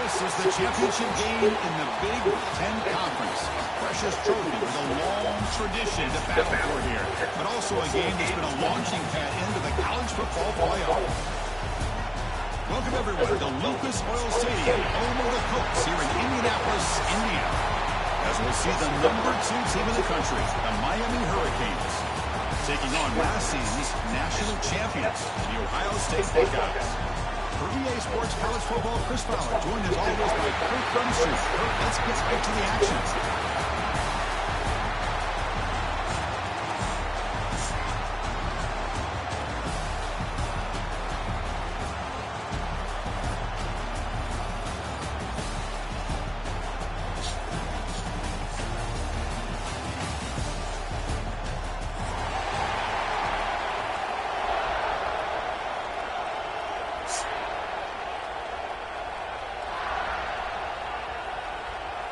This is the championship game in the Big Ten Conference. A precious trophy with a long tradition to battle for here. But also a game that's been a launching pad into the college football playoff. Welcome, everyone, to Lucas Oil Stadium, home of the Colts here in Indianapolis, Indiana. As we'll see the #2 team in the country, the Miami Hurricanes, taking on last season's national champions, the Ohio State Buckeyes. For EA Sports College Football, Chris Fowler, joined as always by Kirk Brunstreet. Kirk, let's get right to the action.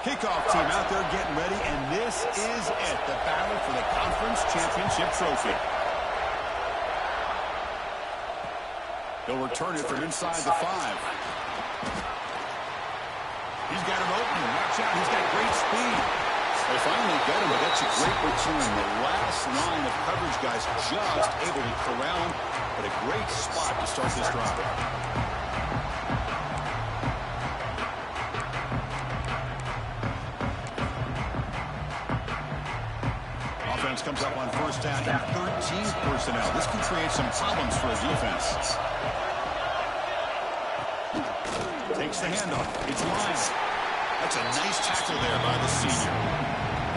Kickoff team out there getting ready, and this is it, the battle for the conference championship trophy. He'll return it from inside the 5. He's got him open. Watch out, he's got great speed. They finally get him, but that's a great return. The last line of coverage guys just able to corral him, but a great spot to start this drive. Comes up on first down and 13 personnel. This can create some problems for a defense. Takes the handoff. It's Lyons. That's a nice tackle there by the senior.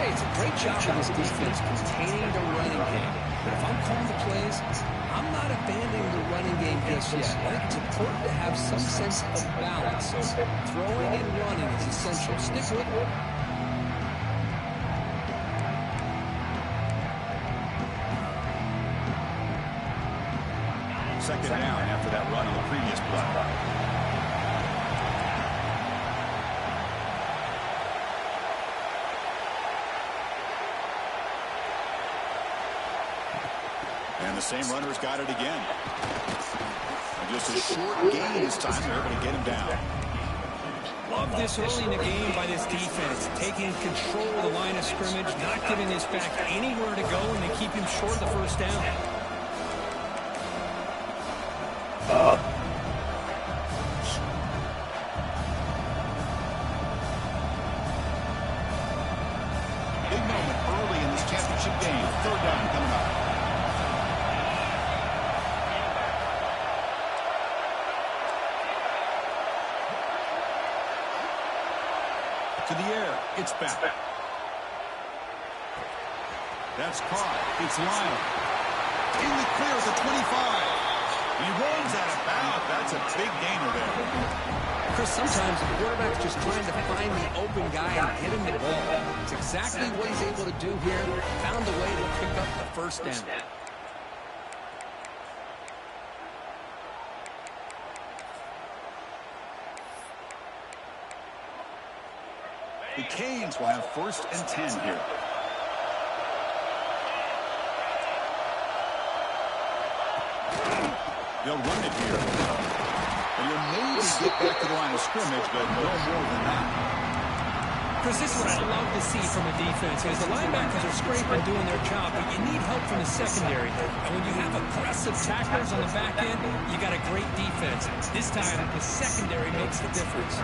Hey, it's a great job of this defense containing the running game. But if I'm calling the plays, I'm not abandoning the running game just yet. I think it's important to have some sense of balance. So throwing and running is essential. Stick with it. Second down after that run on the previous play. And the same runner's got it again. And just a short gain this time. They're able to get him down. Love this early in the game by this defense. Taking control of the line of scrimmage, not giving this back anywhere to go, and they keep him short of the first down. Big moment early in this championship game. Third down coming up. To the air. It's back. That's caught. It's Lyon. In the clear at the 25. He runs out of bounds. That's a big gainer there. Chris, sometimes the quarterback's just trying to find the open guy and hit him the ball. It's exactly what he's able to do here. Found a way to pick up the first down. The Canes will have 1st and 10 here. They'll run it here. And you'll maybe get back to the line of scrimmage, but no more than that. Chris, this is what I love to see from a defense. Is the linebackers are scraping, doing their job, but you need help from the secondary. And when you have aggressive tacklers on the back end, you got a great defense. This time, the secondary makes the difference.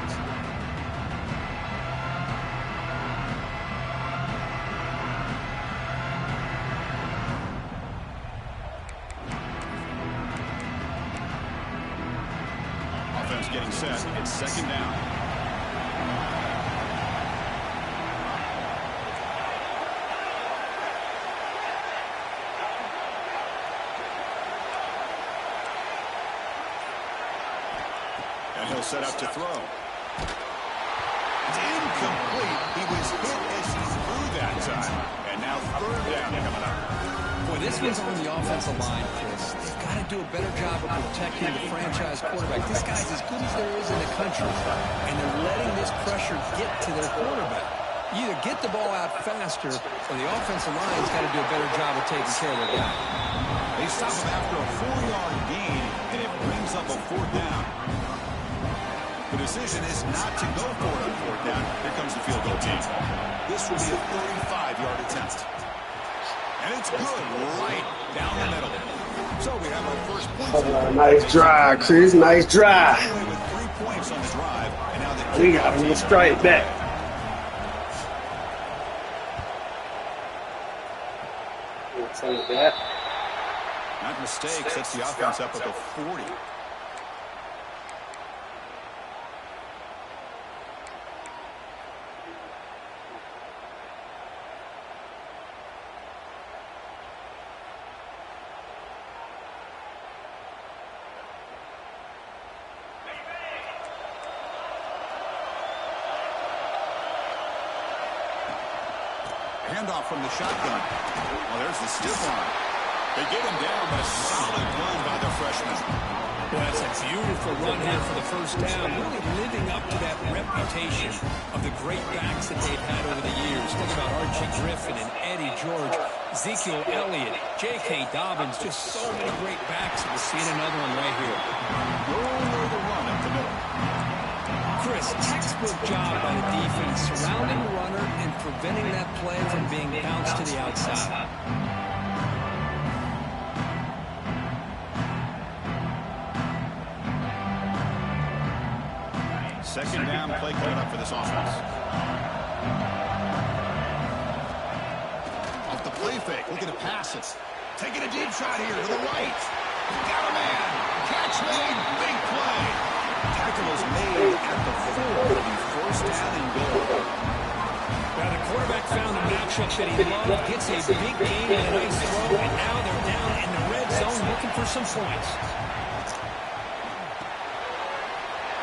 Getting set. It's second down. And he'll set up to throw. It's incomplete. He was hit as he threw that time. And now third down coming up. Boy, this one's on the offensive line, Chris. They've got to do a better job of protecting the franchise quarterback. This guy's as good as there is in the country, and they're letting this pressure get to their quarterback. You either get the ball out faster, or the offensive line's got to do a better job of taking care of their guy. They stop him after a 4-yard gain, and it brings up a 4th down. But decision is not to go for it on fourth down. Here comes the field goal team. This will be a 35-yard attempt. And it's good right down the middle. So we have our first point. Nice drive, Chris. Nice drive. With 3 points on the drive. And now We got him straight back. That mistake sets the offense up at the 40. Handoff from the shotgun. Well, there's the stiff arm. They get him down, but a solid run by the freshman. Well, that's a beautiful run here for the first down, really living up to that reputation of the great backs that they've had over the years. Think about Archie Griffin and Eddie George, Ezekiel Elliott, J.K. Dobbins, just so many great backs. We're seeing another one right here. Over the run up the middle. Chris, textbook job by the defense, surrounding the runner and preventing that play from being bounced to the outside. Second down play coming up for this offense. Off the play fake, looking to pass it. Taking a deep shot here to the right. Got a man. Catch made. Big play. Tackle was made at the 4. It'll be first down and goal. Now the quarterback found a matchup that he loved, gets a big gain and a nice throw, and now they're down in the red zone looking for some points.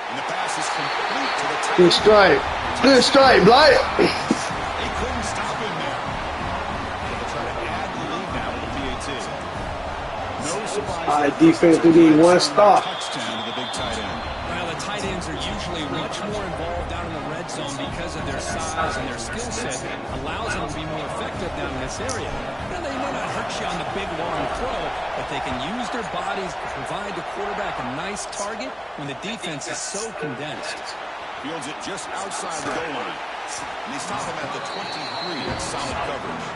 And the pass is complete to the tight end. Good strike. Good strike, Blight. They couldn't stop him there. They'll try to add the lead now with the PAT. No surprise. All right, defense, we need one stop. Touchdown to the big tight end. Well, the tight ends are usually much more involved down in the red zone because of their size and their skill set. Allows them to be more effective down in this area. Now, they may not hurt you on the big, long throw, but they can use their bodies to provide the quarterback a nice target when the defense is so condensed. Fields it just outside the goal line. And they stop him at the 23. That's solid coverage.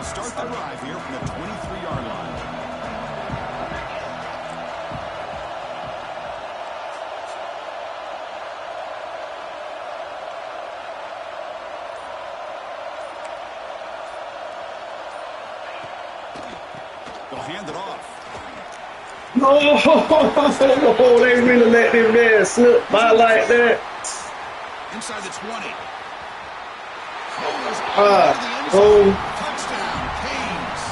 Start the drive here from the 23-yard line. They'll hand it off. No, they really let this man slip by like that. Inside the 20. Touchdown, Canes.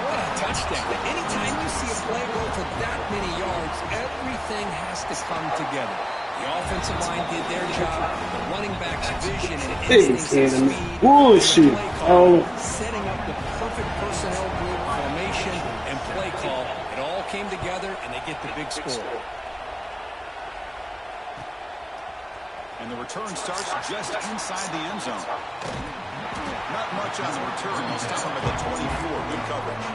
What a touchdown. Anytime you see a play go for that many yards, everything has to come together. The offensive line did their job. The running back's vision and instincts and speed. Bullshit. Setting up the perfect personnel group, formation, and play call. It all came together, and they get the big score. And the return starts just inside the end zone. Not much on the return. They'll stop him at the 24. Good coverage.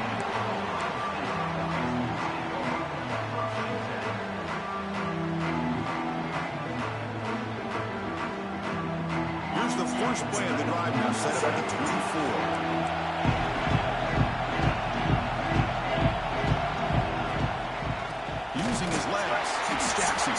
Here's the first play of the drive now. Set up at the 24. Using his legs, it's Jackson.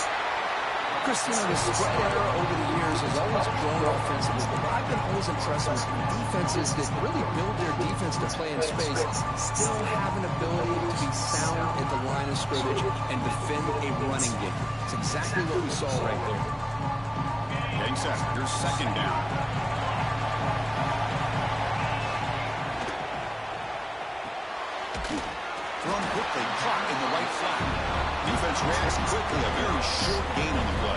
Christina, the spread era over the years has always grown offensively, but I've been always impressed with defenses that really build their defense to play in space, still have an ability to be sound at the line of scrimmage and defend a running game. It's exactly what we saw right there. Getting set. Here's second down. Thrown quickly, caught in the right flat. Defense reacts quickly, a very short gain on the play.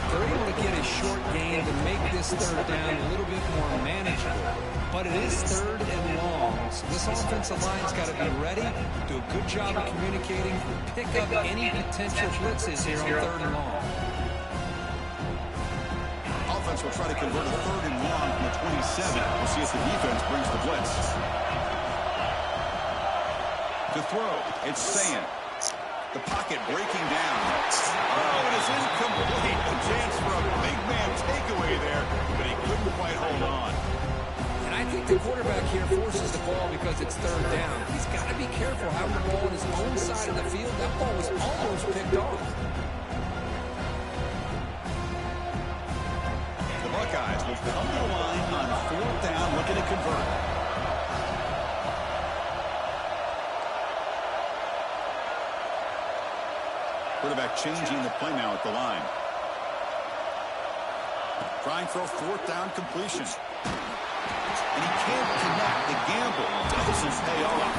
They're able to get a short gain to make this third down a little bit more manageable. But it is third and long, so this offensive line's got to be ready, do a good job of communicating, and pick up any potential blitzes here on third and long. offense will try to convert a 3rd and long from the 27. We'll see if the defense brings the blitz. To throw, it's Sayan. The pocket breaking down. Oh, it is incomplete. A chance for a big man takeaway there, but he couldn't quite hold on. And I think the quarterback here forces the ball because it's 3rd down. He's got to be careful having the ball on his own side of the field. That ball was almost picked off. The Buckeyes will come to the line on 4th down, looking to convert. Quarterback changing the play now at the line. Trying for a 4th down completion. And he can't connect. The gamble doesn't pay off.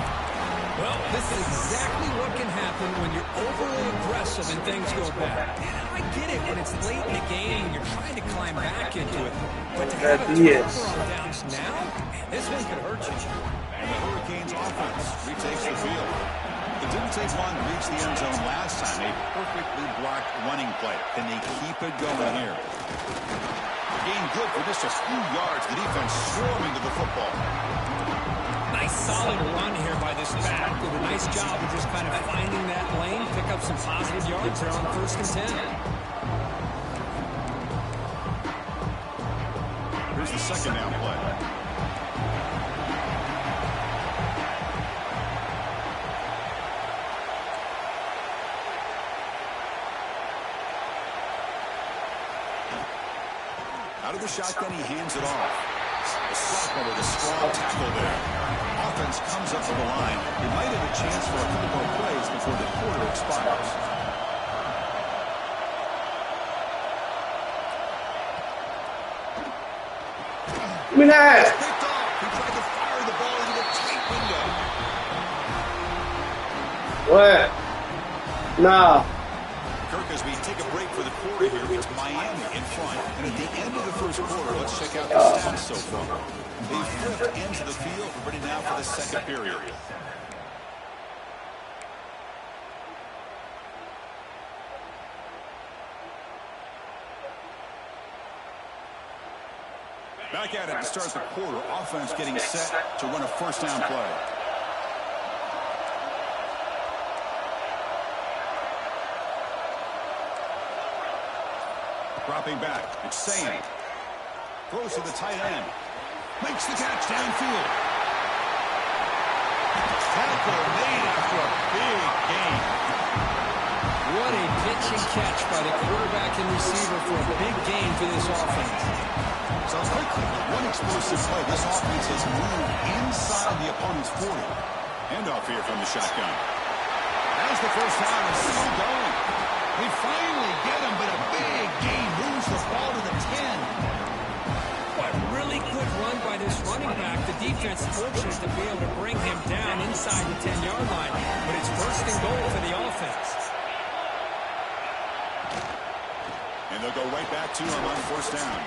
Well, this is exactly what can happen when you're overly aggressive and things go bad. And I get it when it's late in the game and you're trying to climb back into it. But to have a turnover on downs now, man, this one could hurt you. And the Hurricanes offense retakes the field. It didn't take long to reach the end zone last time. A perfectly blocked running play. Can they keep it going here? Gain good for just a few yards. The defense swarming to the football. Nice solid run here by this back. Did a nice job of just kind of finding that lane, pick up some positive yards there on 1st and 10. Here's the 2nd down play. Out of the shotgun, he hands it off. The sophomore with a strong tackle there. Offense comes up to the line. He might have a chance for a couple more plays before the quarter expires. Give me that. Picked off. He tried to fire the ball into the tight window. What? Nah. Kirk, as we take a break for the quarter here, it's Miami in front. And at the end of the 1st quarter, let's check out the stats so far. They flipped into the field, ready now for the 2nd period. Back at it to start the quarter. Offense getting set to run a 1st down play. Dropping back. It's Sayan. Throws to the tight end. Makes the catch downfield. Tackle made after a big gain. What a pitch and catch by the quarterback and receiver for a big gain for this offense. So quickly, one explosive play. This offense has moved inside the opponent's 40. Handoff here from the shotgun. As the 1st down is still going. They finally get him, but a big gain moves the ball to the 10. What really good run by this running back. The defense fortunate to be able to bring him down inside the 10-yard line. But it's 1st and goal for the offense. And they'll go right back to him on 1st down.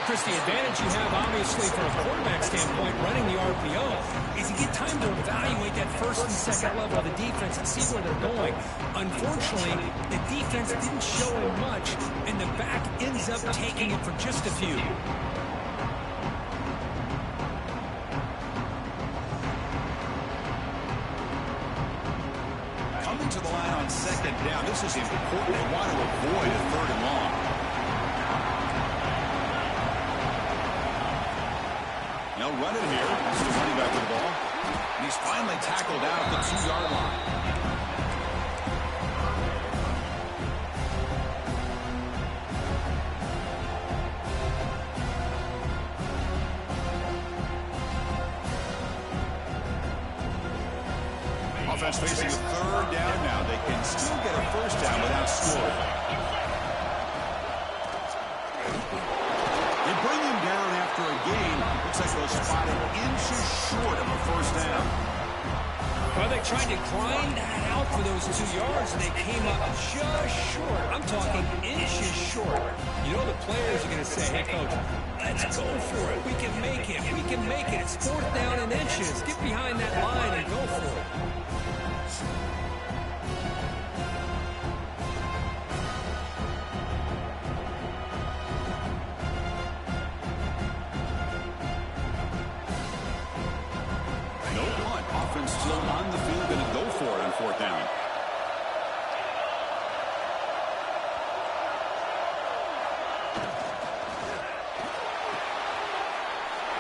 Chris, the advantage you have, obviously, from a quarterback standpoint, running the RPO, is you get time to evaluate that 1st and 2nd level of the defense and see where they're going. Unfortunately, the defense didn't show him much, and the back ends up taking it for just a few. Coming to the line on 2nd down. This is important. They want to avoid a 3rd and long. They'll run it here. This is the running back with the ball. And he's finally tackled out at the 2-yard line. Offense facing a 3rd down now. They can still get a 1st down without scoring. They bring him down after a gain. Looks like they'll spot him inches short of a 1st down. Well, they tried to grind that out for those 2 yards, and they came up just short. I'm talking inches short. You know the players are going to say, hey, Coach, let's go for it. We can make it. We can make it. It's 4th down in inches. Get behind that line and go for it.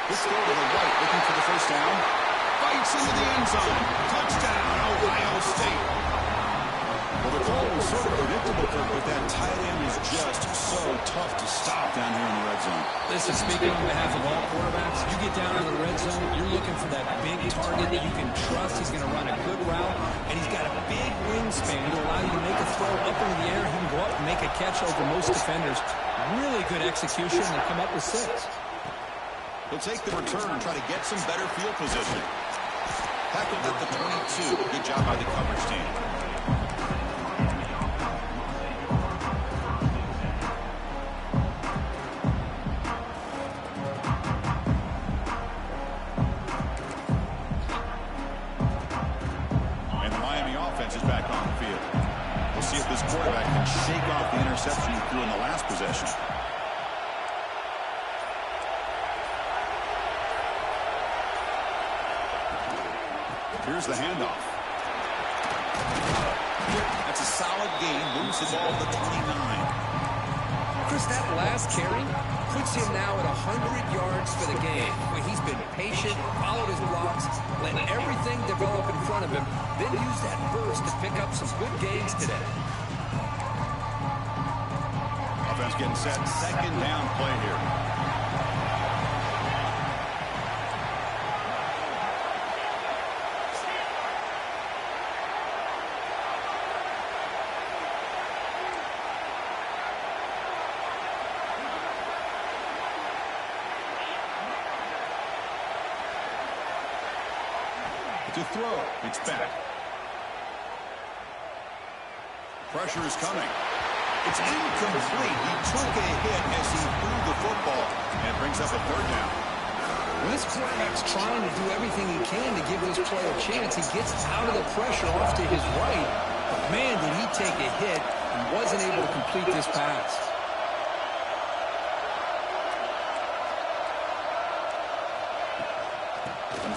This throw to the right, looking for the first down. Fights into the end zone. Touchdown, Ohio State. Well, the call was sort of predictable, Kirk, but that tight end is just so tough to stop down here in the red zone. Listen, speaking on behalf of all quarterbacks, you get down in the red zone, you're looking for that big target that you can trust. He's going to run a good route, and he's got a big wingspan to allow you to make a throw up into the air. He can go up and make a catch over most defenders. Really good execution and come up with 6. He'll take the return and try to get some better field position. Tackled at the 22. Good job by the coverage team. And the Miami offense is back on the field. We'll see if this quarterback can shake off the interception he threw in the last possession. Here's the handoff. That's a solid gain. Moves the ball to the 29. Chris, that last carry puts him now at 100 yards for the game. Where he's been patient, followed his blocks, let everything develop in front of him, then use that burst to pick up some good gains today. Offense getting set. Second down play here. To throw. It's back. Pressure is coming. It's incomplete. He took a hit as he threw the football. And it brings up a third down. When this quarterback's trying to do everything he can to give this play a chance, he gets out of the pressure off to his right. But man, did he take a hit and wasn't able to complete this pass.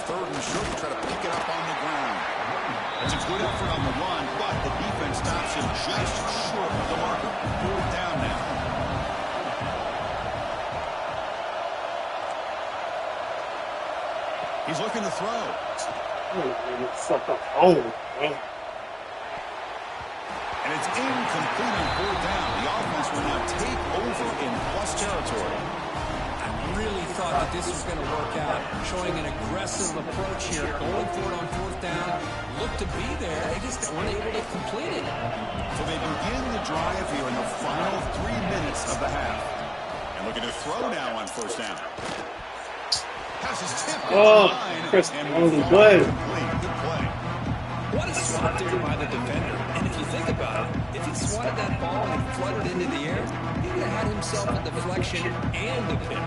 Third and short, try to pick it up on the ground. It's a good effort on the run, but the defense stops him just short of the marker. 4th down now. He's looking to throw. And it's incomplete on 4th down. The offense will now take over in plus territory. Really thought that this was going to work out, showing an aggressive approach here, going for it on 4th down, looked to be there, they just weren't able to complete it. So they begin the drive here in the final 3 minutes of the half. And looking to throw now on 1st down. Pass is tipped. Chris, and good play. Good play. What a swat there by the defender. And if you think about it, if he swatted that ball and he fluttered into the air, he would have had himself a deflection and a pick.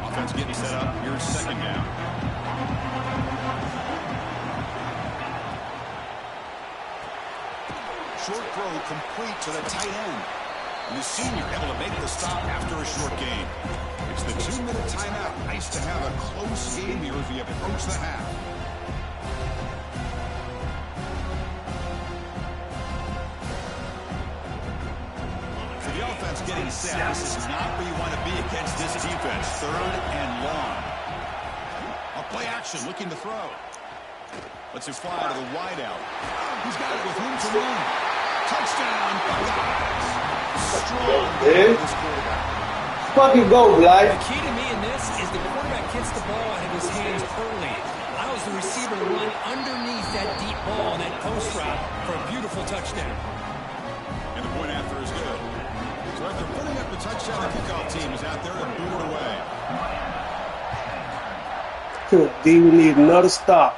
Offense getting set up. Here's 2nd down. Short throw complete to the tight end. And the senior able to make the stop after a short gain. It's the 2-minute timeout. Nice to have a close game here as we approach the half. For the offense getting set, this is not where you want to be against this defense. 3rd and long. A play action, looking to throw. Lets it fly to the wide out. He's got it with room to run. Touchdown, Buckeyes. Strong this quarterback. Fucking go, Blythe. The key to me in this is the quarterback gets the ball out of his hands early. Allows the receiver to run underneath that deep ball and that post route for a beautiful touchdown. And the point after is good. So after putting up the touchdown, the kickoff team is out there to boot it away. D, we need another stop.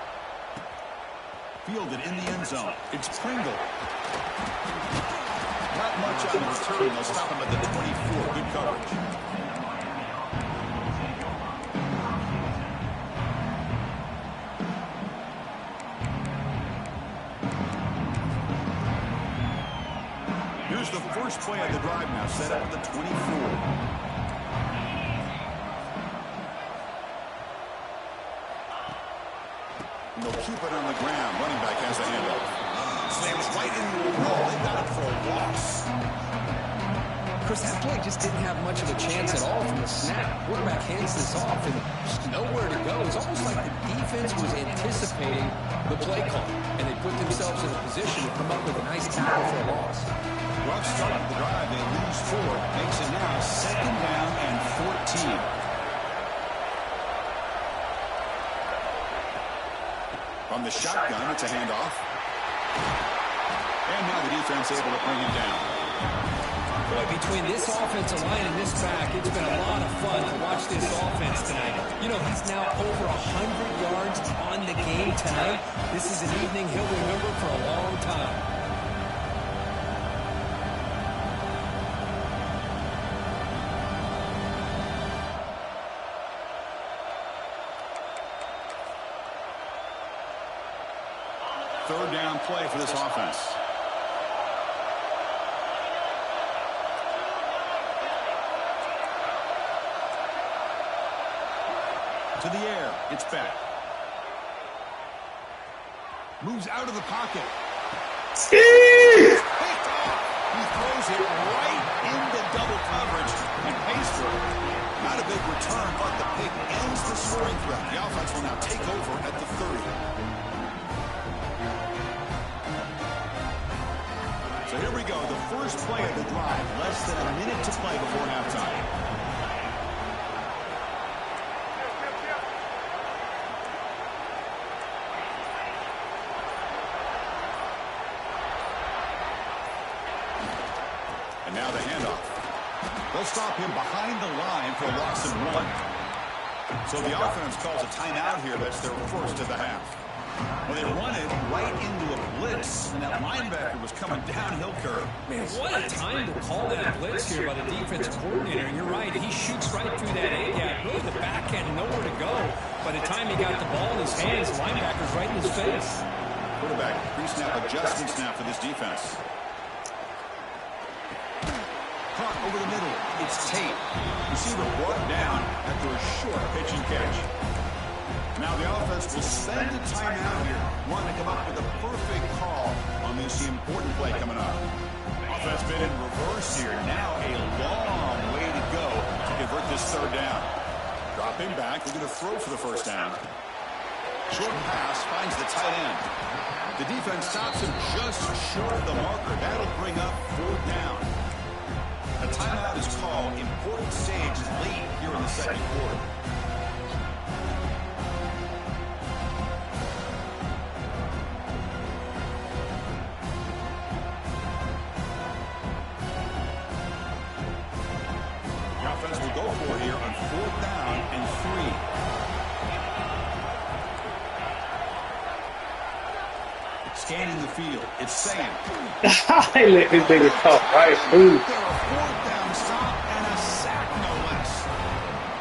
Fielded in the end zone. It's Pringle. Not much on the return. They'll stop him at the 24. Good coverage. Here's the first play of the drive now, set up at the 24. And they'll keep it on the ground. Running back has the handoff. Slams right into the wall. They got it for a loss. Chris, that play just didn't have much of a chance at all from the snap. Quarterback hands this off and just nowhere to go. It's almost like the defense was anticipating the play call, and they put themselves in a position to come up with a nice tackle for a loss. Rough start of the drive. They lose 4. Makes it now 2nd down and 14. From the shotgun, it's a handoff. And now the defense able to bring him down. Boy, between this offensive line and this back, it's been a lot of fun to watch this offense tonight. You know, he's now over 100 yards on the game tonight. This is an evening he'll remember for a long time. Third down play for this offense. To the air. It's back. Moves out of the pocket. Picked off. He throws it right into double coverage and pays for it. Not a big return, but the pick ends the scoring threat. The offense will now take over at the 30. So here we go, the first play of the drive, less than a minute to play before halftime. And now the handoff. They'll stop him behind the line for a loss of 1. So the offense calls a timeout here. That's their first of the half. Well, they run it right into a blitz, and that linebacker was coming downhill curve. Man, what a time to call that blitz here by the defensive coordinator. And you're right, he shoots right through that A-gap. Really, the back end, nowhere to go. By the time he got the ball in his hands, the linebacker's right in his face. Quarterback pre-snap adjustments now for this defense. Caught over the middle. It's Tate. Receiver brought down after a short pitch and catch. Now the offense will spend a timeout here. Want to come up with a perfect call on this important play coming up. Offense been in reverse here. Now a long way to go to convert this third down. Dropping back. They're going to throw for the first down. Short pass finds the tight end. The defense stops him just short of the marker. That'll bring up 4th down. A timeout is called. Important stage late here in the second quarter. Will go for here on 4th down and 3. Scanning the field. It's Sam. I let this nigga talk right through. There a 4th down stop and a sack, no less.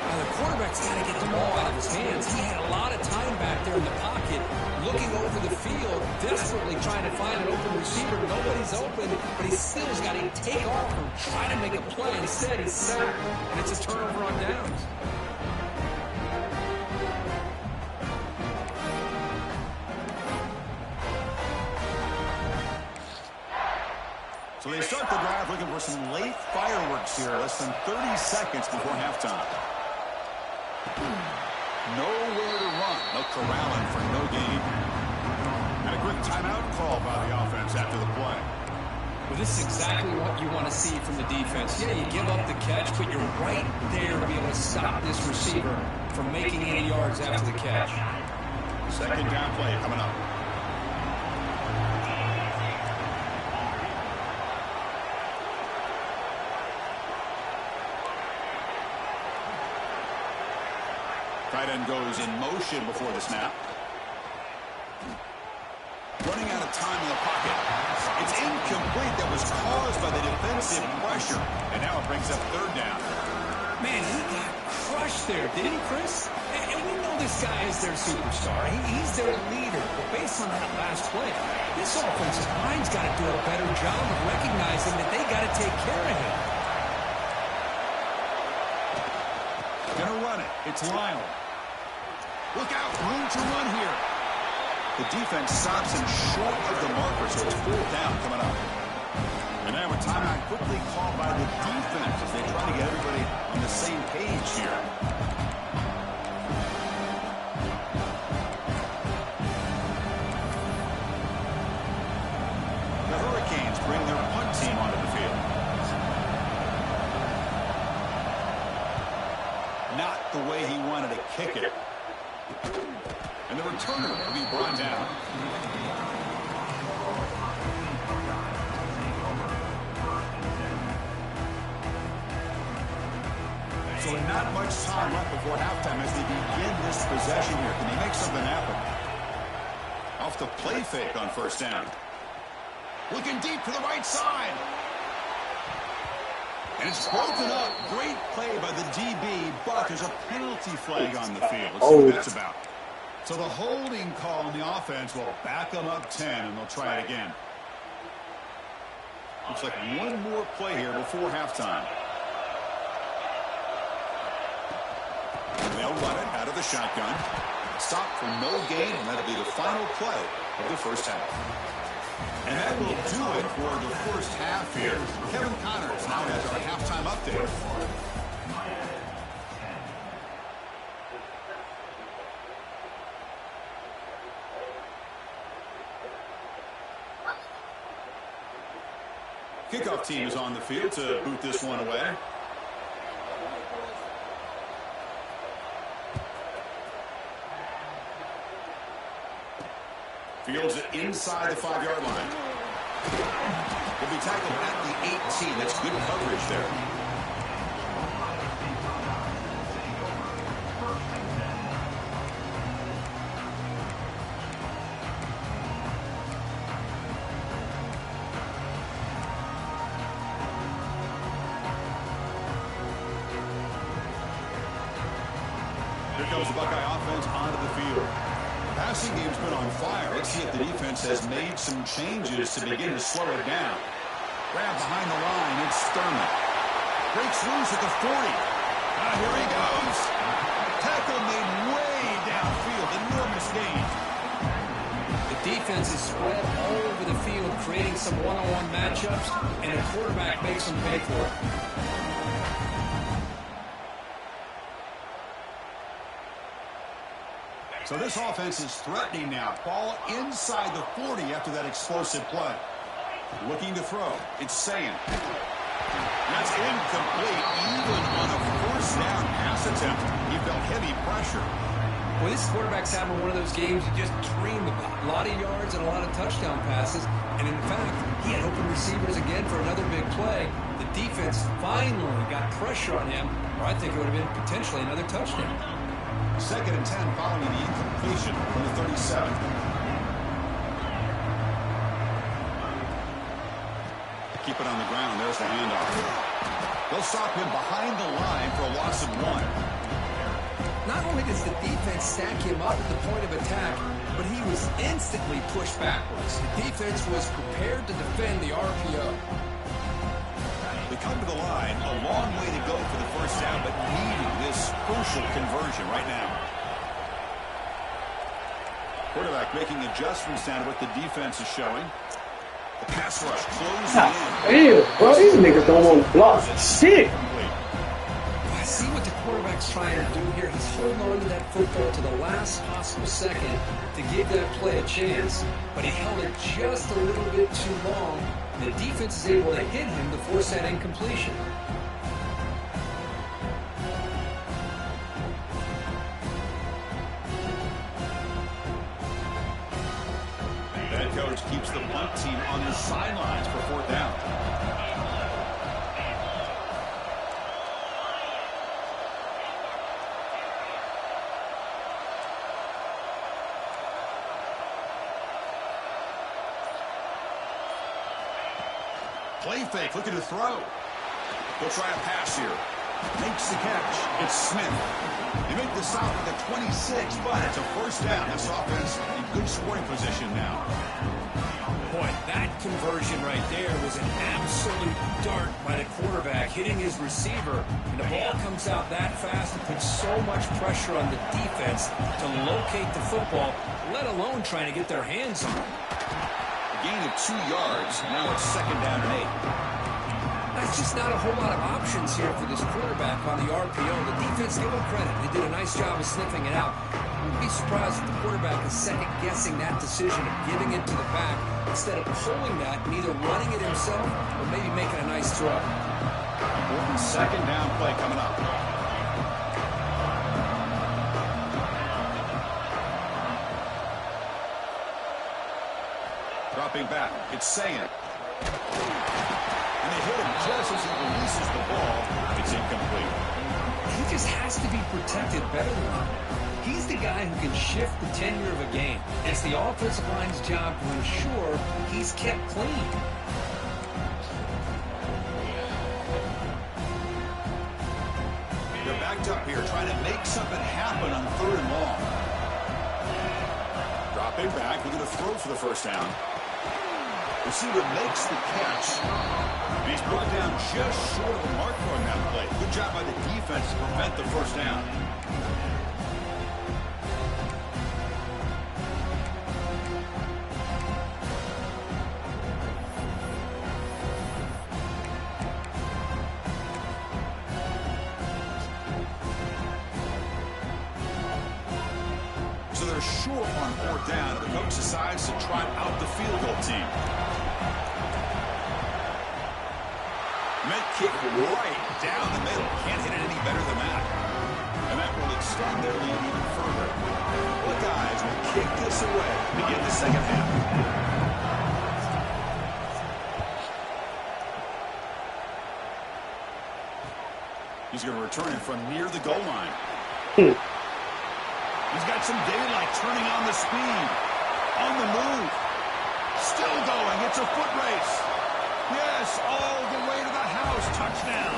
Now the quarterback's got to get the ball out of his hands. He had a lot of time back there in the pocket, looking over the field, desperately trying to find an open receiver. Nobody's open, but he still has got to take off and try to make a play. Instead, he's sacked, and it's a turnover on downs. So they start the drive looking for some late fireworks here, less than 30 seconds before halftime. Nowhere to run. No corralling for no gain. And a quick timeout call by the offense after the play. Well, this is exactly what you want to see from the defense. Yeah, you give up the catch, but you're right there to be able to stop this receiver from making any yards after the catch. Second down play coming up. Tight end goes in motion before the snap. Running out of time in the pocket. It's incomplete. That was caused by the defensive pressure. And now it brings up 3rd down. Man, he got crushed there, didn't he, Chris? And we know this guy is their superstar. He's their leader. But based on that last play, this offensive line's got to do a better job of recognizing that they got to take care of him. Gonna run it. It's Lyle. Look out. Room to run here. The defense stops him short of the marker, so it's 4th down coming up. And now a timeout quickly called by the defense as they try to get everybody on the same page here. The Hurricanes bring their punt team onto the field. Not the way he wanted to kick it. And the returner will be brought down. So not much time left before halftime as they begin this possession here. Can he make something happen? Off the play fake on 1st down. Looking deep to the right side. And it's broken up. Great play by the DB, but there's a penalty flag on the field. Let's see what that's about. So the holding call on the offense will back them up 10, and they'll try it again. Looks like one more play here before halftime. And they'll run it out of the shotgun. Stop for no gain, and that'll be the final play of the first half. And that will do it for the first half here. Kevin Connors now has our halftime update. Kickoff team is on the field to boot this one away. Fields it inside the 5-yard line. Will be tackled at the 18. That's good coverage there. Here comes the Buckeye offense onto the field. Passing game's been on fire. Let's see if the defense has made some changes to begin to slow it down. Grab behind the line. It's Sturman. Breaks loose at the 40. Here he goes. Tackle made way downfield. Enormous gain. The defense is spread all over the field, creating some one-on-one matchups, and the quarterback makes them pay for it. So this offense is threatening now. Ball inside the 40 after that explosive play. Looking to throw. It's Sayan. That's incomplete. Even on a 4th down pass attempt, he felt heavy pressure. Well, this quarterback's having one of those games you just dream about. A lot of yards and a lot of touchdown passes. And in fact, he had open receivers again for another big play. The defense finally got pressure on him, or I think it would have been potentially another touchdown. 2nd and 10 following the incompletion from the 37. Keep it on the ground. There's the handoff. They'll stop him behind the line for a loss of 1. Not only does the defense stack him up at the point of attack, but he was instantly pushed backwards. The defense was prepared to defend the RPO. They come to the line, a long way to go for the 1st down, but needing this crucial conversion right now. Quarterback making adjustments down to what the defense is showing. The pass rush closing in. Damn, bro, these niggas don't want to block shit. I see what the quarterback's trying to do here. He's holding on to that football to the last possible second to give that play a chance, but he held it just a little bit too long. The defense is able to hit him to force that incompletion. Head coach keeps the punt team on the sidelines for 4th down. Play fake, looking to throw. He'll try a pass here. Makes the catch. It's Smith. They make the stop at the 26, but it's a first down. This offense in good scoring position now. Boy, that conversion right there was an absolute dart by the quarterback, hitting his receiver. And the ball comes out that fast and puts so much pressure on the defense to locate the football, let alone trying to get their hands on it. A gain of 2 yards. Now it's second down and 8. There's just not a whole lot of options here for this quarterback on the RPO. The defense, give them credit. They did a nice job of sniffing it out. I wouldn't be surprised if the quarterback is second-guessing that decision of giving it to the back instead of pulling that and either running it himself or maybe making a nice throw. Important second down play coming up. Dropping back. It's Saying. And they hit him just as he releases the ball. It's incomplete. He just has to be protected better than that. He's the guy who can shift the tenure of a game. It's the offensive line's job to ensure he's kept clean. They're backed up here trying to make something happen on 3rd and long. Dropping back. We're going to throw for the first down. Receiver makes the catch. And he's brought down just short of the marker on that play. Good job by the defense to prevent the first down. So they're short on 4th down, and the coach decides to trot out the field goal team. Met kick right down the middle. Can't hit it any better than that. And that will extend their lead even further. The guys will kick this away to begin the second half. He's going to return it from near the goal line. He's got some daylight, turning on the speed. On the move. Still going. It's a foot race. Yes, all the way to the house. Touchdown.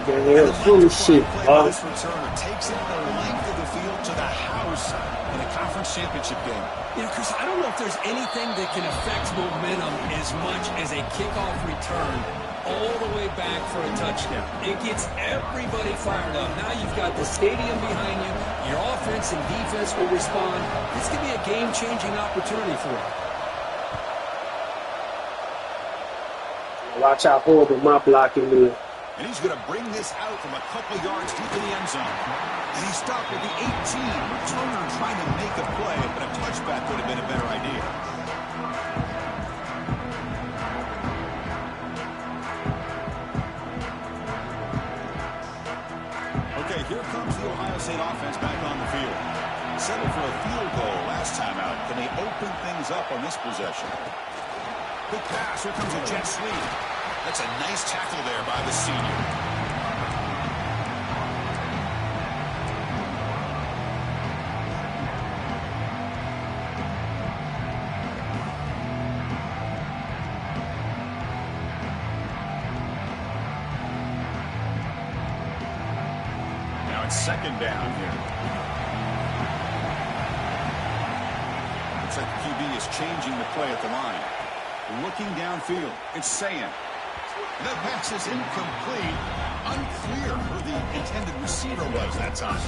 They're full of shit. This returner takes it the length of the field to the house in a conference championship game. You know, Chris, I don't know if there's anything that can affect momentum as much as a kickoff return all the way back for a touchdown. It gets everybody fired up. Now you've got the stadium behind you. Your offense and defense will respond. This could be a game-changing opportunity for you. Watch how horrible my blocking is. And he's going to bring this out from a couple yards deep in the end zone. And he stopped at the 18. Returner trying to make a play, but a touchback would have been a better idea. Okay, here comes the Ohio State offense back on the field. Settled for a field goal last time out. Can they open things up on this possession? Good pass. Here comes a jet sweep. That's a nice tackle there by the senior. Now it's second down here. Looks like the QB is changing the play at the line. Looking downfield. It's Saying. That pass is incomplete. Unclear who the intended receiver was that time.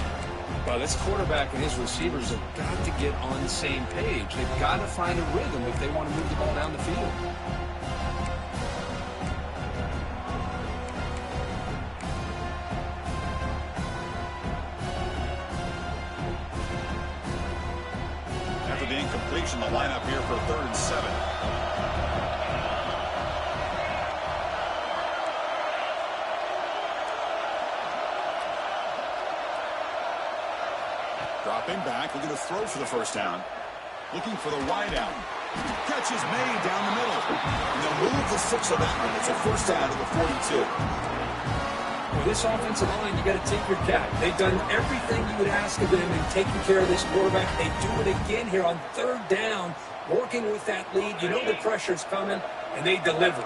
Well, this quarterback and his receivers have got to get on the same page. They've got to find a rhythm if they want to move the ball down the field. After the incompletion, the lineup here for 3rd and 7. Dropping back, we're going to throw for the first down. Looking for the wide out. Catch is made down the middle. And they'll move the 6 on that one. It's a first down to the 42. With this offensive line, you got to take your cap. They've done everything you would ask of them in taking care of this quarterback. They do it again here on 3rd down, working with that lead. You know the pressure's coming, and they deliver.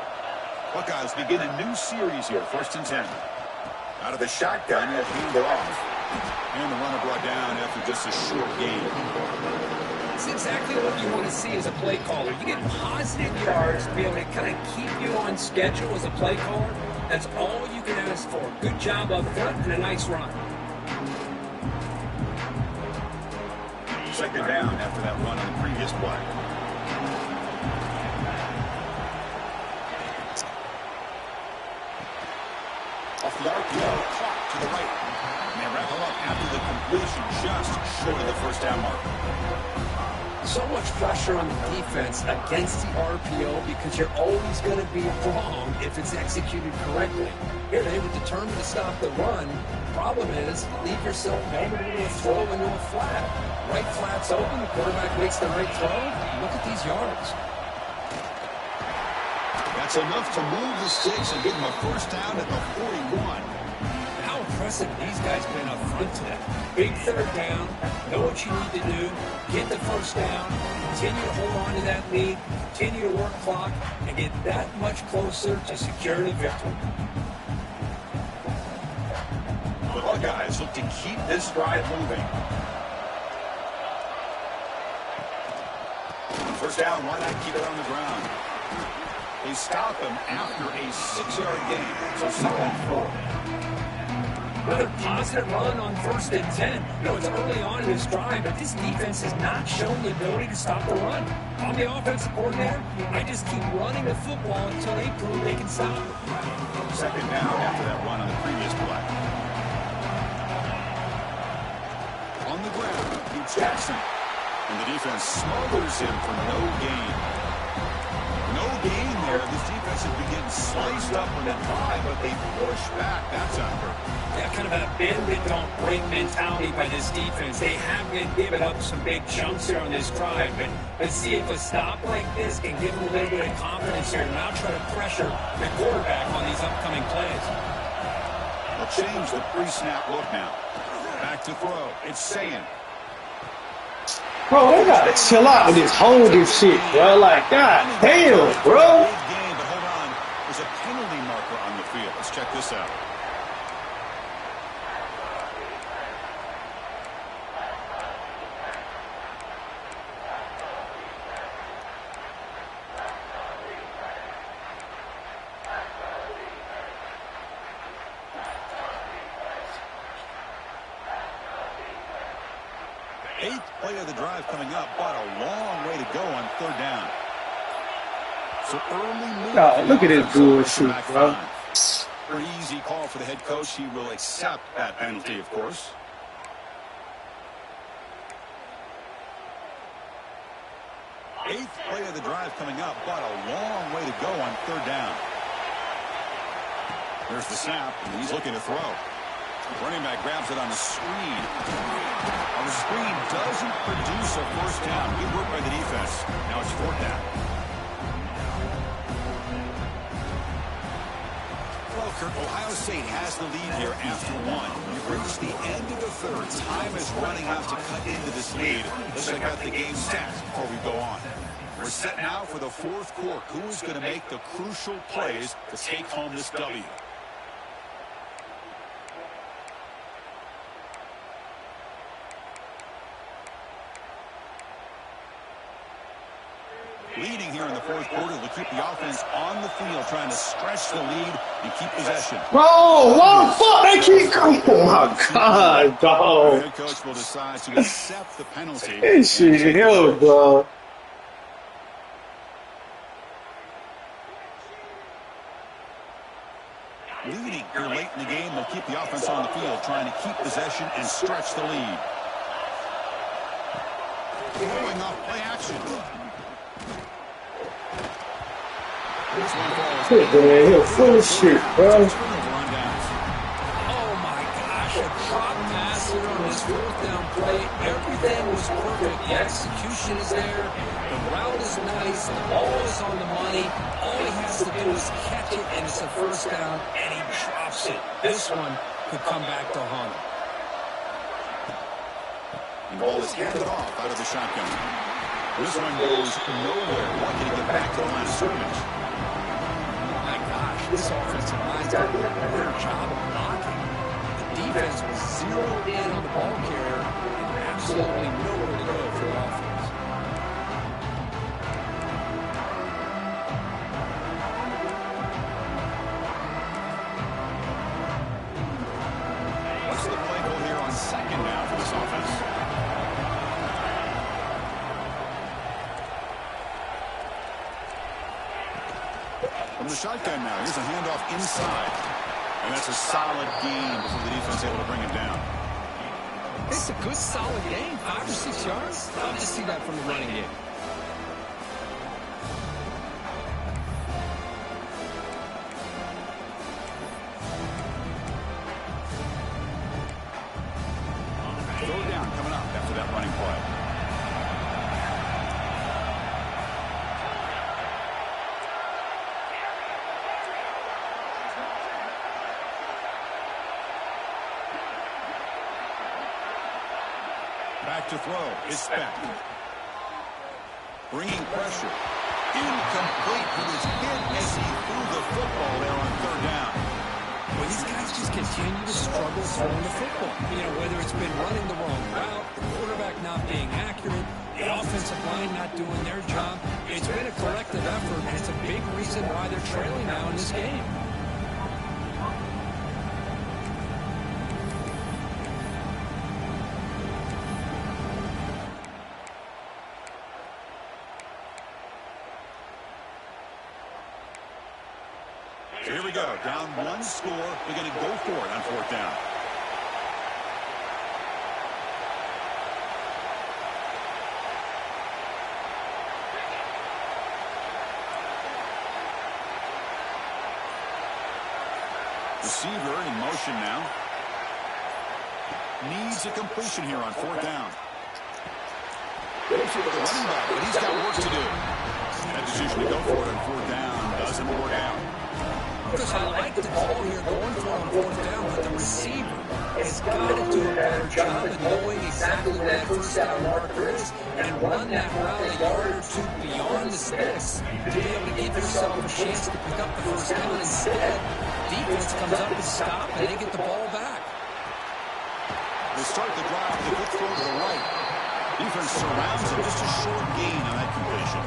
Buckeyes begin a new series here, 1st and 10. Out of the shotgun, he'll hand it off. And the runner brought down after just a short gain. It's exactly what you want to see as a play caller. You get positive yards to be able to kind of keep you on schedule as a play caller. That's all you can ask for. Good job up front and a nice run. Second down after that run on the previous play. Off the RPO, clock to the right. And they wrap him up after the completion, just short of the first down mark. So much pressure on the defense against the RPO because you're always going to be wrong if it's executed correctly. Here they were determined to stop the run. Problem is, leave yourself vulnerable to a throw into a flat. Right flat's open, the quarterback makes the right throw. Look at these yards. That's enough to move the sticks and give them a first down at the 41. How impressive these guys been up front today. Big third down, know what you need to do, get the first down, continue to hold on to that lead, continue to work clock, and get that much closer to securing a victory. The Buckeyes look to keep this drive moving. First down, why not keep it on the ground? They stop him after a 6-yard gain, so 2nd and 4. Another positive run on 1st and 10. You know, it's early on in this drive, but this defense has not shown the ability to stop the run. I'm the offensive coordinator. I just keep running the football until they prove they can stop it. Second down after that run on the previous play. On the ground, it's Jackson. And the defense smothers him for no gain. No gain there. This defense has been getting sliced up on that line, but they push back. That's on purpose. Yeah, kind of a bend-it-don't-break mentality by this defense. They have been giving up some big chunks here on this drive, but let's see if a stop like this can give them a little bit of confidence here. Now try to pressure the quarterback on these upcoming plays. They'll change the pre-snap look now. Back to throw. It's Sayin. Bro, they gotta chill out with this holding shit, bro. Like, god damn, bro. Big game, but hold on. There's a penalty marker on the field. Let's check this out. Eighth play of the drive coming up, but a long way to go on 3rd down. So early move. Oh, look at this bullshit, bro. Pretty easy call for the head coach. He will accept that penalty, of course. Eighth play of the drive coming up, but a long way to go on 3rd down. There's the snap, and he's looking to throw. Running back grabs it on the screen. The screen doesn't produce a first down. Good work by the defense. Now it's 4th down. Well, Kirk, Ohio State has the lead here after 1. We've reached the end of the 3rd. Time is running out to cut into this lead. Let's check out the game stats before we go on. We're set now for the 4th quarter. Who is going to make the crucial plays to take home this W? Leading here in the 4th quarter will keep the offense on the field, trying to stretch the lead and keep possession. Bro, what the fuck? They keep coming. Oh my god, The dog. head coach will decide to accept the penalty. This shit hell, bro. Leading here late in the game will keep the offense on the field, trying to keep possession and stretch the lead. Going off play action. Shit, man, you're full of shit, bro. Oh my gosh, a drop pass here on this 4th down play. Everything was perfect. The execution is there. The route is nice. The ball is on the money. All he has to do is catch it, and it's a first down, and he drops it. This one could come back to haunt him. The ball is handed off out of the shotgun. This one goes nowhere. Lucky to get back to the line of scrimmage. My gosh, this offensive line's got a better job of blocking. defense was zeroed in on the ball carrier and absolutely nowhere to go for the offense. What's the play call here on second down for this offense? From the shotgun now, here's a handoff inside. And that's a solid gain before the defense able to bring it down. It's a good, solid game. 5 or 6 yards. Love to see that from the running game. Third down coming up after that running play. Back to throw is Speck. Bringing pressure. Incomplete. He was hit as he threw the football there on third down. Well, these guys just continue to struggle throwing the football. You know, whether it's been running the wrong route, the quarterback not being accurate, the offensive line not doing their job. It's been a collective effort, and it's a big reason why they're trailing now in this game. So here we go. Down one score. We're going to go for it on fourth down. Receiver in motion now. Needs a completion here on fourth down. Goes for the running back, but he's got work to do. That decision to go for it on fourth down doesn't work out. Because I like the call here going for it on fourth down, but the receiver has got to do a better job of knowing exactly where that first down marker is and run that route a yard or two beyond the sticks to be able to give yourself a chance to pick up the first down. Instead, defense comes up and stop, and they get the ball back. They start the drive with a good throw to the right. Defense surrounds him. Just a short gain on that completion.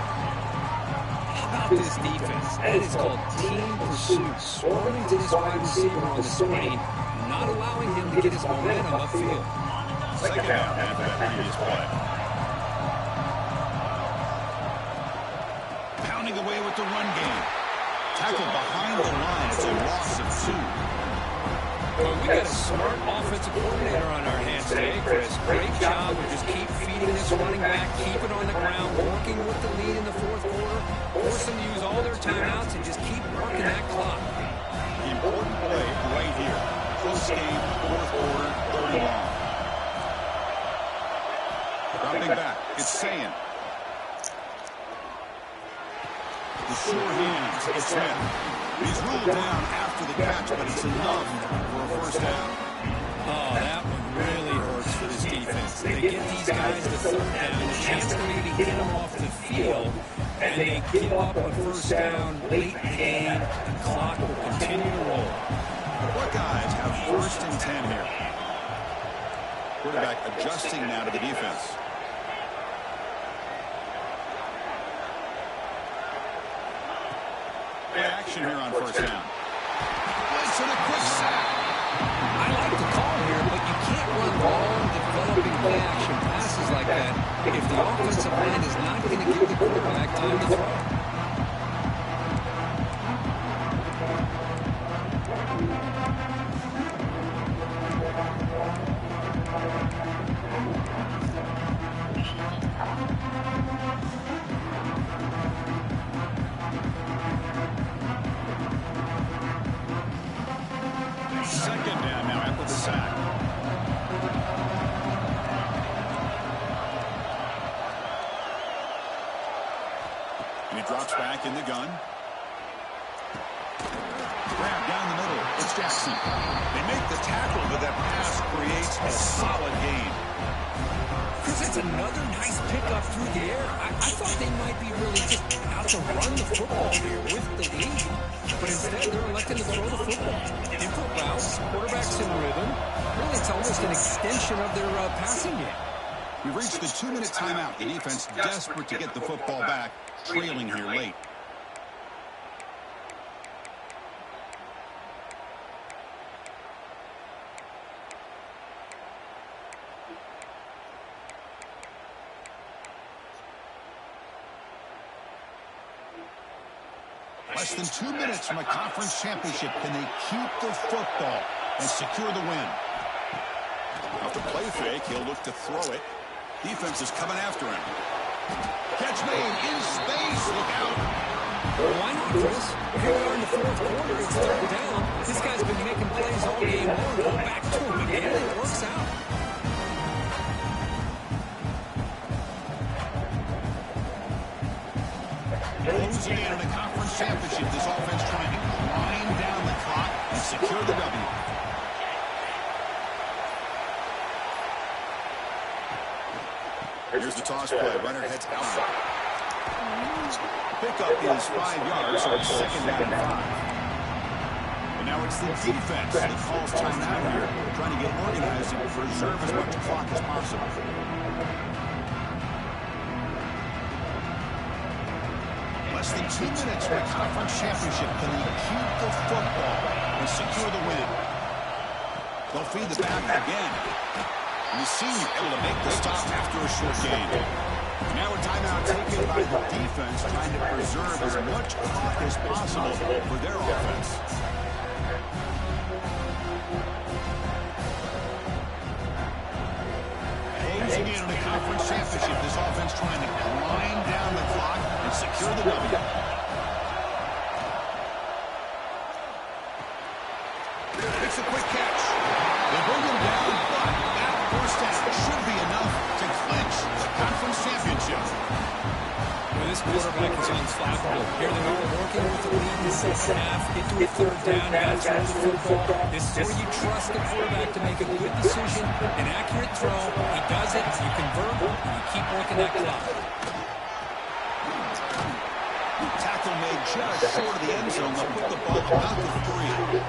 How about this defense? That is called team pursuit. Swarming to this wide receiver on the screen, not allowing him to get his momentum upfield. Second down after that previous play. Pounding away with the run game. Tackled behind the line. It's a loss of 2. Well, we got a smart offensive coordinator on our hands today, Chris. Great job of just keep feeding this running back, keep it on the ground, working with the lead in the fourth quarter, force them to use all their timeouts, and just keep working that clock. The important play right here. Close game, fourth quarter, 30 long. Dropping back, it's Sayin. The sure hands, it's Smith. He's ruled down after the catch, but it's enough for a first down. Oh, that one really hurts for this defense. They get these guys to third down, a chance to maybe get them off the field, and they give up a first down late in the game. The clock will continue to roll. The Buckeyes have first and 10 here. Quarterback adjusting now to the defense. Action here on first down. Blitz and a quick sack. I like the call here, but you can't run long, developing play-action passes like that if the offensive line is not going to give the quarterback time to throw. Second down now after the sack. And he drops back in the gun. Grab down the middle. It's Jackson. They make the tackle, but that pass creates a solid gain. Chris, it's another nice pickup through the air. I thought they might be really just out to run the football here with the lead. But instead, they're electing to throw the football. Different routes, quarterbacks in rhythm. Really, it's almost an extension of their passing game. We've reached the 2-minute timeout. The defense desperate to get the football back, trailing here late. Less than 2 minutes from a conference championship. Can they keep the football and secure the win? Off the play fake, he'll look to throw it. Defense is coming after him. Catch made in space. Look out. Why not, Chris? Here we are in the fourth quarter. It's third down. This guy's been making plays all game long. Go back to him again. It works out. Closing in on a conference championship. This offense trying to grind down the clock and secure the W. Here's the toss play. Runner heads outside. Pickup is 5 yards, so it's second down and 5. And now it's the defense that calls timeout here, trying to get organized and preserve as much clock as possible. Less than 2 minutes for a conference championship. Can they keep the football and secure the win? They'll feed the back again. And the senior able to make the stop after a short gain. Now a timeout taken by the defense, trying to preserve as much clock as possible for their offense. Closing in on the conference championship, this offense trying to grind down the clock and secure the W. It's a quick catch. They bring him down, but that first down should be enough to clinch the conference championship. Well, this quarterback is unstoppable. Here they are working with the lead in the second half. Get to a third down, got to throw the football. This is where you trust the quarterback to make a good decision, an accurate throw. He does it, you convert, and you keep working that clock. Tackle made just short of the end zone. They'll put the ball about the 3.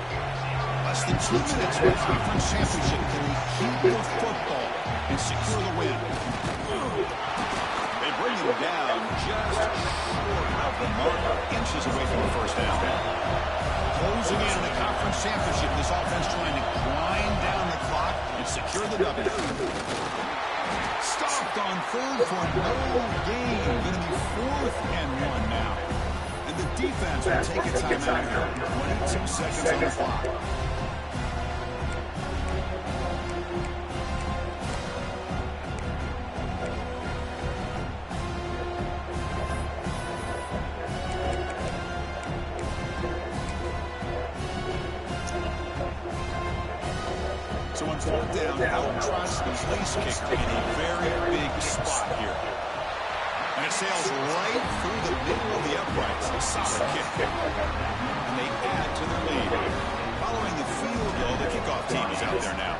Less than 2 minutes for the conference championship. Can they keep the football and secure the win? They bring him down just short of the mark, inches away from the first down. Closing in on the conference championship. This offense trying to grind down the clock and secure the W. Stopped on third for no gain. Going to be 4th and 1 now. And the defense will take a timeout here. 22 seconds on the clock. So on fourth down, Alton tries the place kicker in a very big spot here. And it sails right through the middle of the uprights. A solid kick. And they add to their lead. Following the field goal, the kickoff team is out there now.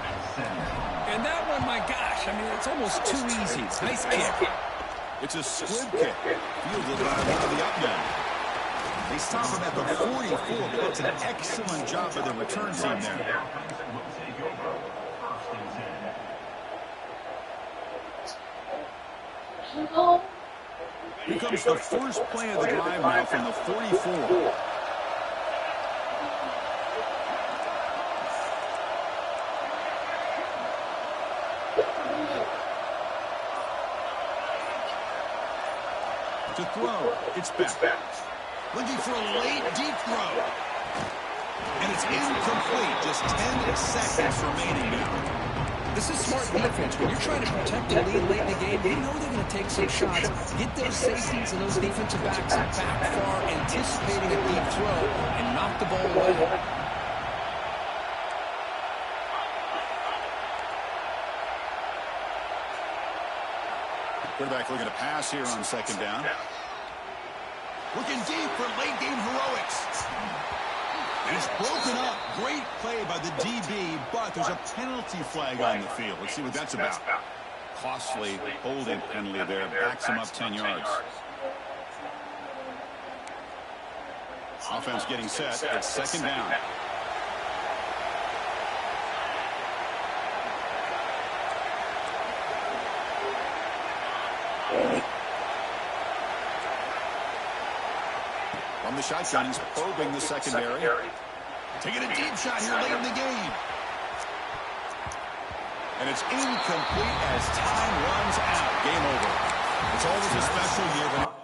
And that one, my gosh, I mean, it's almost too easy. Nice kick. It's a squib kick. Fielded by one of the up men. They stop him at the 44, but that's an excellent job by the return team there. Here comes the first play of the drive now from the 44. To throw, it's back. Looking for a late deep throw. And it's incomplete. Just 10 seconds remaining now. This is smart defense. When you're trying to protect the lead late in the game, you know they're going to take some shots. Get those safeties and those defensive backs back far, anticipating a deep throw, and knock the ball away. Quarterback looking to pass here on second down. Looking deep for late game heroics. And it's broken up. Great play by the DB, but there's a penalty flag on the field. Let's see what that's about. costly holding penalty there. Backs him up 10 yards. Offense getting set. It's second down. From the shotgun, he's probing the secondary. Taking a deep shot here late in the game. And it's incomplete as time runs out. Game over. It's always a special year when